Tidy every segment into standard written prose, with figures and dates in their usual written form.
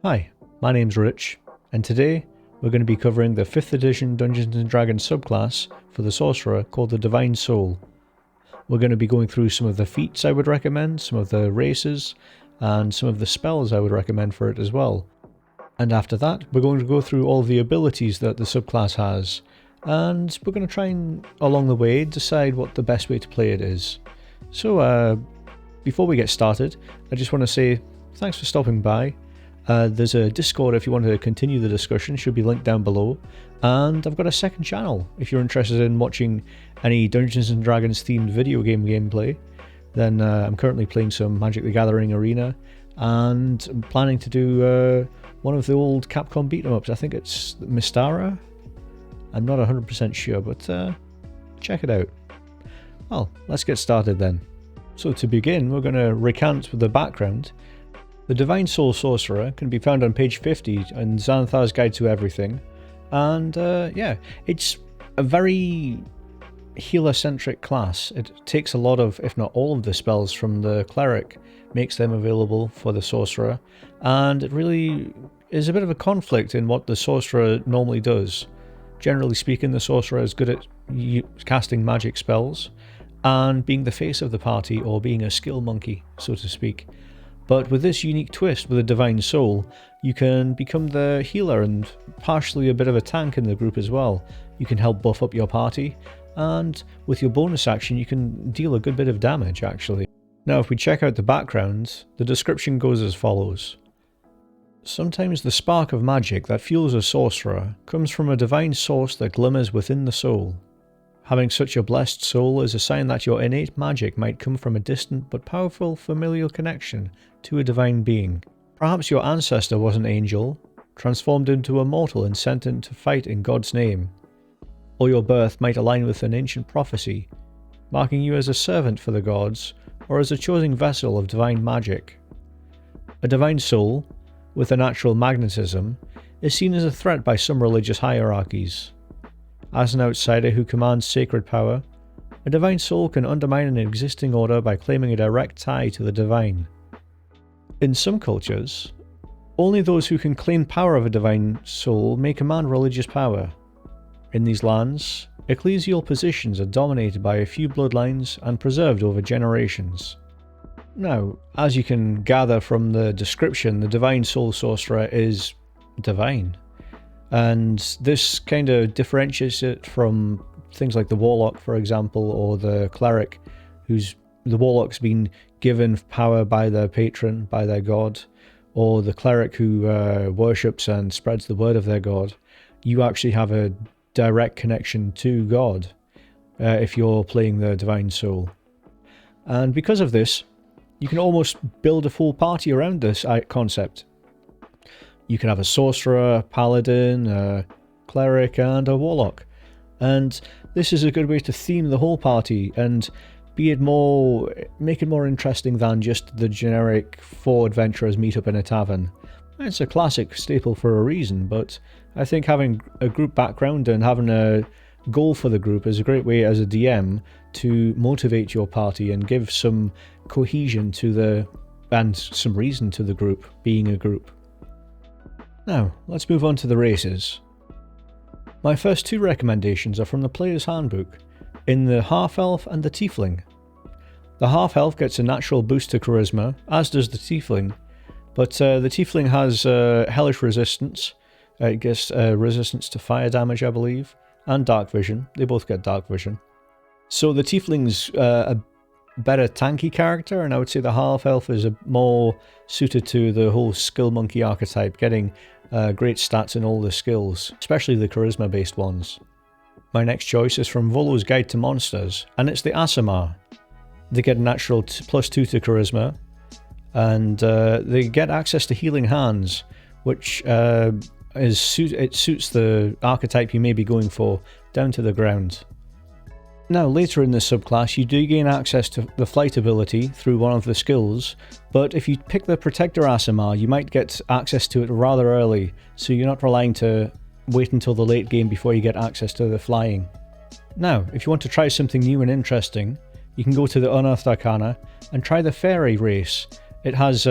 Hi, my name's Rich, and today we're going to be covering the 5th edition Dungeons & Dragons subclass for the Sorcerer called the Divine Soul. We're going to be going through some of the feats I would recommend, some of the races, and some of the spells I would recommend for it as well. And after that, we're going to go through all the abilities that the subclass has, and we're going to try and, along the way, decide what the best way to play it is. So, before we get started, I just want to say thanks for stopping by. There's a Discord if you want to continue the discussion, should be linked down below. And I've got a second channel if you're interested in watching any Dungeons & Dragons themed video game gameplay. Then I'm currently playing some Magic the Gathering Arena, and I'm planning to do one of the old Capcom beat-em-ups. I think it's Mystara? I'm not 100% sure, but check it out. Well, let's get started then. So to begin, we're going to recount the background. The Divine Soul Sorcerer can be found on page 50 in Xanathar's Guide to Everything, and yeah, it's a very healer-centric class. It takes a lot of, if not all of the spells from the Cleric, makes them available for the Sorcerer, and it really is a bit of a conflict in what the Sorcerer normally does. Generally speaking, the Sorcerer is good at casting magic spells, and being the face of the party, or being a skill monkey, so to speak. But with this unique twist with the Divine Soul, you can become the healer and partially a bit of a tank in the group as well. You can help buff up your party, and with your bonus action you can deal a good bit of damage actually. Now if we check out the background, the description goes as follows. Sometimes the spark of magic that fuels a sorcerer comes from a divine source that glimmers within the soul. Having such a blessed soul is a sign that your innate magic might come from a distant but powerful familial connection to a divine being. Perhaps your ancestor was an angel, transformed into a mortal and sent in to fight in God's name. Or your birth might align with an ancient prophecy, marking you as a servant for the gods, or as a chosen vessel of divine magic. A divine soul, with a natural magnetism, is seen as a threat by some religious hierarchies. As an outsider who commands sacred power, a divine soul can undermine an existing order by claiming a direct tie to the divine. In some cultures, only those who can claim power of a divine soul may command religious power. In these lands, ecclesial positions are dominated by a few bloodlines and preserved over generations. Now, as you can gather from the description, the Divine Soul Sorcerer is divine. And this kind of differentiates it from things like the Warlock, for example, or the Cleric, the Warlock's been given power by their patron, by their god, or the Cleric who worships and spreads the word of their god. You actually have a direct connection to God if you're playing the Divine Soul. And because of this, you can almost build a full party around this concept. You can have a sorcerer, a paladin, a cleric, and a warlock. And this is a good way to theme the whole party and make it more interesting than just the generic 4 adventurers meet up in a tavern. It's a classic staple for a reason, but I think having a group background and having a goal for the group is a great way as a DM to motivate your party and give some cohesion and some reason to the group being a group. Now, let's move on to the races. My first 2 recommendations are from the Player's Handbook, in the Half-Elf and the Tiefling. The Half-Elf gets a natural boost to Charisma, as does the Tiefling, but the Tiefling has Hellish Resistance, it gets resistance to fire damage I believe, and Dark Vision. They both get Dark Vision. So the Tiefling's a better tanky character, and I would say the Half-Elf is more suited to the whole skill monkey archetype, getting great stats in all the skills, especially the charisma based ones. My next choice is from Volo's Guide to Monsters, and it's the Aasimar. They get a natural +2 to charisma, and they get access to healing hands, which suits the archetype you may be going for down to the ground. Now later in this subclass you do gain access to the flight ability through one of the skills, but if you pick the Protector Aasimar you might get access to it rather early, so you're not relying to wait until the late game before you get access to the flying. Now if you want to try something new and interesting, you can go to the Unearthed Arcana and try the Fairy race. It has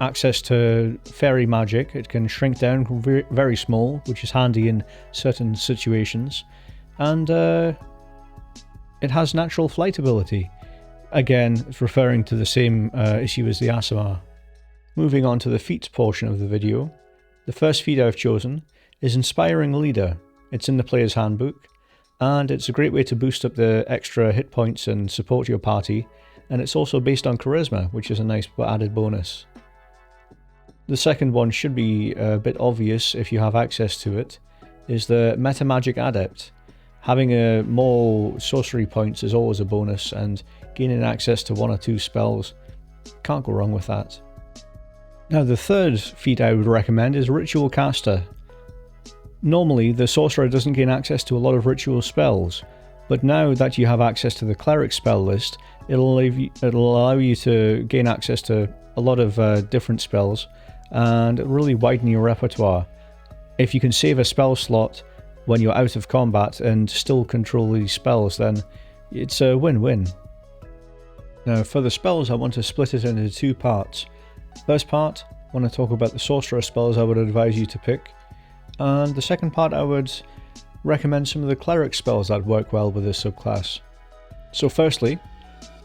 access to fairy magic. It can shrink down very small, which is handy in certain situations. And it has natural flight ability. Again, it's referring to the same issue as the Aasimar. Moving on to the feats portion of the video. The first feat I've chosen is Inspiring Leader. It's in the player's handbook, and it's a great way to boost up the extra hit points and support your party, and it's also based on charisma, which is a nice added bonus. The second one should be a bit obvious if you have access to it, is the Metamagic Adept. Having more sorcery points is always a bonus, and gaining access to 1 or 2 spells, can't go wrong with that. Now the third feat I would recommend is Ritual Caster. Normally the sorcerer doesn't gain access to a lot of ritual spells, but now that you have access to the cleric spell list, it'll allow you to gain access to a lot of different spells and really widen your repertoire. If you can save a spell slot when you're out of combat and still control these spells, then it's a win-win. Now for the spells, I want to split it into 2 parts. First part, I want to talk about the sorcerer spells I would advise you to pick, and the second part I would recommend some of the cleric spells that work well with this subclass. So firstly,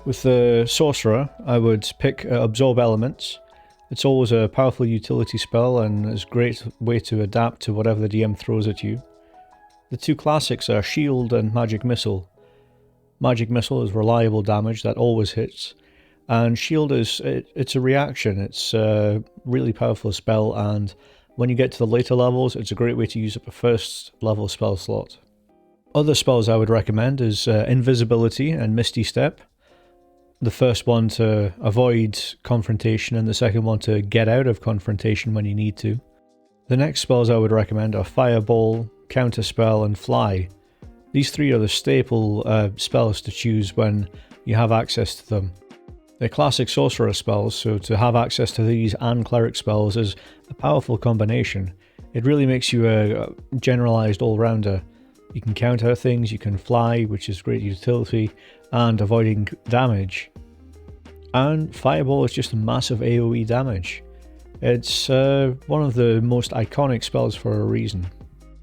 with the sorcerer, I would pick Absorb Elements. It's always a powerful utility spell and is a great way to adapt to whatever the DM throws at you. The 2 classics are Shield and Magic Missile. Magic Missile is reliable damage that always hits, and Shield it's a reaction. It's a really powerful spell, and when you get to the later levels, it's a great way to use up a first level spell slot. Other spells I would recommend is Invisibility and Misty Step. The first one to avoid confrontation, and the second one to get out of confrontation when you need to. The next spells I would recommend are Fireball, Counterspell, and Fly. These 3 are the staple spells to choose when you have access to them. They're classic sorcerer spells, so to have access to these and cleric spells is a powerful combination. It really makes you a generalized all-rounder. You can counter things, you can fly, which is great utility, and avoiding damage. And Fireball is just a massive AoE damage. It's one of the most iconic spells for a reason.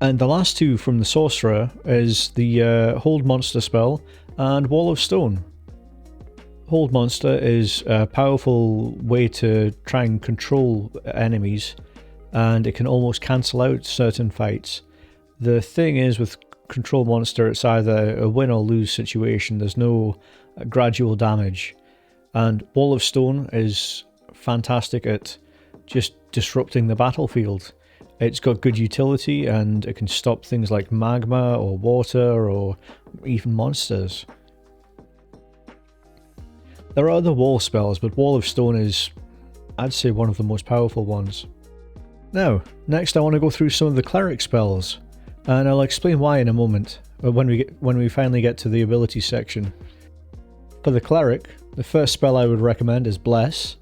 And the last 2 from the sorcerer is the Hold Monster spell and Wall of Stone. Hold Monster is a powerful way to try and control enemies, and it can almost cancel out certain fights. The thing is with Control Monster, it's either a win or lose situation. There's no gradual damage. And Wall of Stone is fantastic at just disrupting the battlefield. It's got good utility, and it can stop things like magma or water or even monsters. There are other wall spells, but Wall of Stone is, I'd say, one of the most powerful ones. Now, next I want to go through some of the cleric spells, and I'll explain why in a moment, when we finally get to the ability section. For the cleric, the first spell I would recommend is Bless.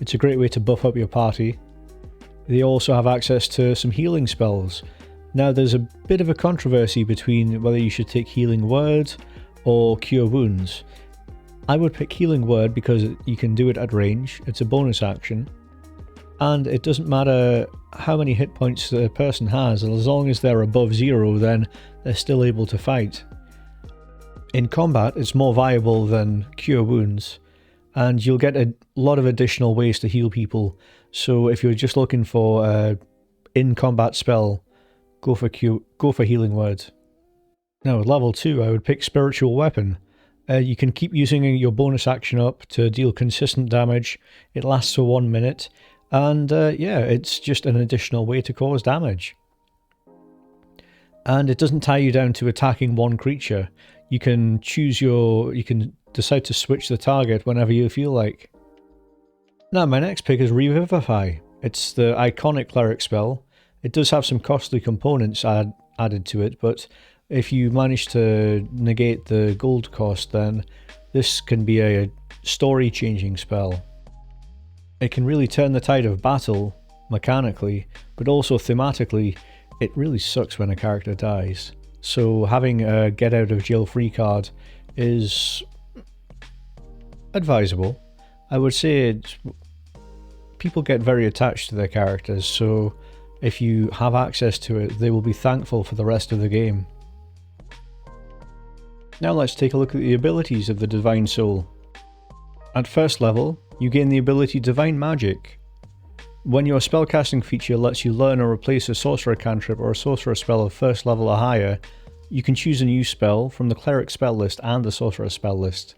It's a great way to buff up your party. They also have access to some healing spells. Now there's a bit of a controversy between whether you should take Healing Word or Cure Wounds. I would pick Healing Word because you can do it at range, it's a bonus action, and it doesn't matter how many hit points the person has, as long as they're above 0 then they're still able to fight. In combat it's more viable than Cure Wounds, and you'll get a lot of additional ways to heal people, so if you're just looking for an in-combat spell, go for Healing Word. Now at level 2 I would pick Spiritual Weapon. You can keep using your bonus action up to deal consistent damage. It lasts for 1 minute, and yeah, it's just an additional way to cause damage. And it doesn't tie you down to attacking one creature. You can decide to switch the target whenever you feel like. Now my next pick is Revivify. It's the iconic cleric spell. It does have some costly components added to it, but if you manage to negate the gold cost, then this can be a story-changing spell. It can really turn the tide of battle, mechanically, but also thematically, it really sucks when a character dies. So having a get out of jail free card is advisable. I would say people get very attached to their characters, so if you have access to it, they will be thankful for the rest of the game. Now let's take a look at the abilities of the Divine Soul. At first level, you gain the ability Divine Magic. When your spellcasting feature lets you learn or replace a sorcerer cantrip or a sorcerer spell of first level or higher, you can choose a new spell from the cleric spell list and the sorcerer spell list.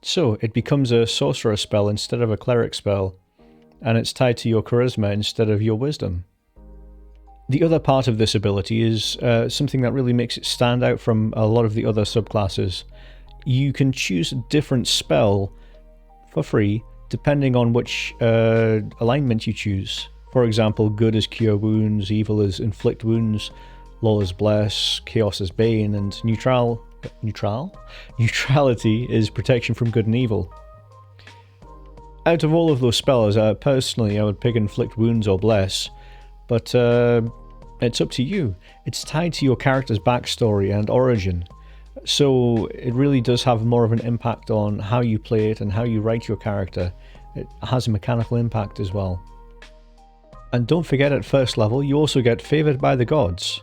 So it becomes a sorcerer spell instead of a cleric spell, and it's tied to your charisma instead of your wisdom. The other part of this ability is something that really makes it stand out from a lot of the other subclasses. You can choose a different spell for free depending on which alignment you choose. For example, good is cure wounds, evil is inflict wounds, law is bless, chaos is bane, and neutrality is protection from good and evil. Out of all of those spells, personally I would pick inflict wounds or bless, but it's up to you. It's tied to your character's backstory and origin, so it really does have more of an impact on how you play it and how you write your character. It has a mechanical impact as well. And don't forget, at first level you also get favoured by the gods.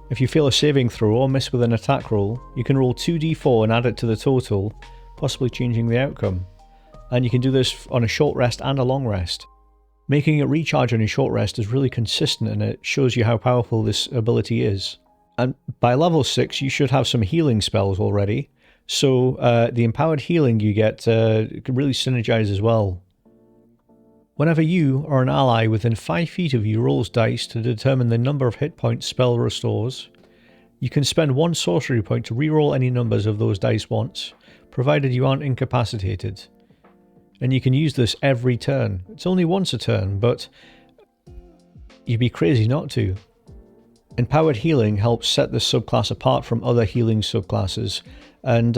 If you fail a saving throw or miss with an attack roll, you can roll 2d4 and add it to the total, possibly changing the outcome. And you can do this on a short rest and a long rest. Making it recharge on a short rest is really consistent, and it shows you how powerful this ability is. And by level 6 you should have some healing spells already, so the empowered healing you get can really synergize as well. Whenever you or an ally within 5 feet of you rolls dice to determine the number of hit points spell restores, you can spend 1 sorcery point to reroll any numbers of those dice once, provided you aren't incapacitated. And you can use this every turn. It's only once a turn, but you'd be crazy not to. Empowered healing helps set this subclass apart from other healing subclasses and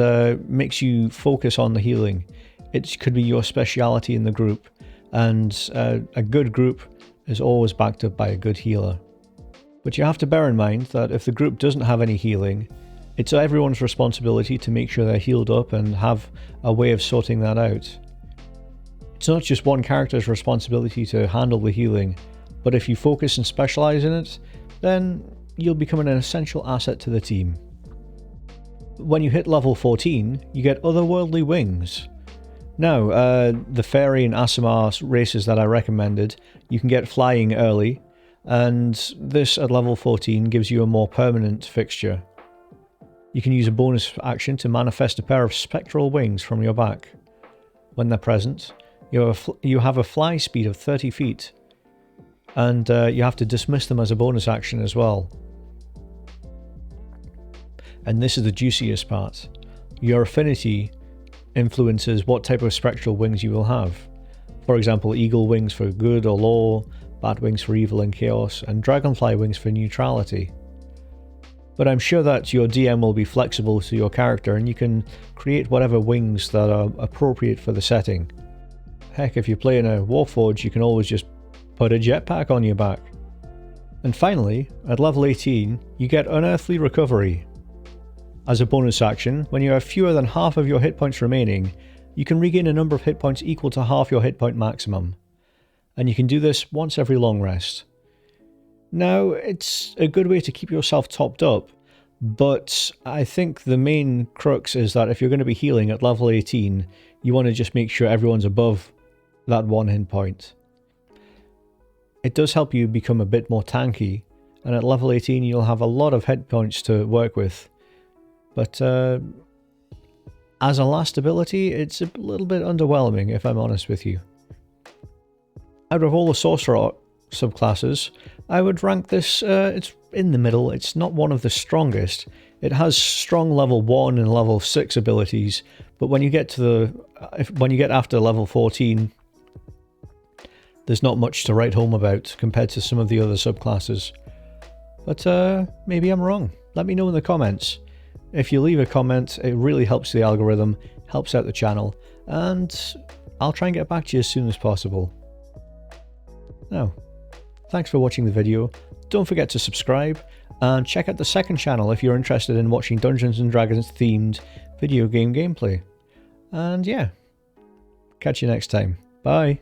makes you focus on the healing. It could be your speciality in the group, and a good group is always backed up by a good healer. But you have to bear in mind that if the group doesn't have any healing, it's everyone's responsibility to make sure they're healed up and have a way of sorting that out. It's not just one character's responsibility to handle the healing, but if you focus and specialize in it, then you'll become an essential asset to the team. When you hit level 14, you get otherworldly wings. Now, the Fairy and Aasimar races that I recommended, you can get flying early, and this at level 14 gives you a more permanent fixture. You can use a bonus action to manifest a pair of spectral wings from your back. When they're present, you have a fly speed of 30 feet, and you have to dismiss them as a bonus action as well. And this is the juiciest part. Your affinity influences what type of spectral wings you will have. For example, eagle wings for good or law, bat wings for evil and chaos, and dragonfly wings for neutrality. But I'm sure that your DM will be flexible to your character, and you can create whatever wings that are appropriate for the setting. Heck, if you're playing a Warforged, you can always just put a jetpack on your back. And finally, at level 18, you get Unearthly Recovery. As a bonus action, when you have fewer than half of your hit points remaining, you can regain a number of hit points equal to half your hit point maximum. And you can do this once every long rest. Now, it's a good way to keep yourself topped up, but I think the main crux is that if you're going to be healing at level 18, you want to just make sure everyone's above that 1 hit point. It does help you become a bit more tanky, and at level 18 you'll have a lot of hit points to work with. But as a last ability, it's a little bit underwhelming, if I'm honest with you. Out of all the Sorcerer subclasses, I would rank this, it's in the middle. It's not one of the strongest. It has strong level 1 and level 6 abilities, but when you get to when you get after level 14, there's not much to write home about compared to some of the other subclasses. But maybe I'm wrong. Let me know in the comments. If you leave a comment, it really helps the algorithm, helps out the channel, and I'll try and get back to you as soon as possible. Now, thanks for watching the video. Don't forget to subscribe, and check out the second channel if you're interested in watching Dungeons & Dragons themed video game gameplay. And yeah, catch you next time. Bye.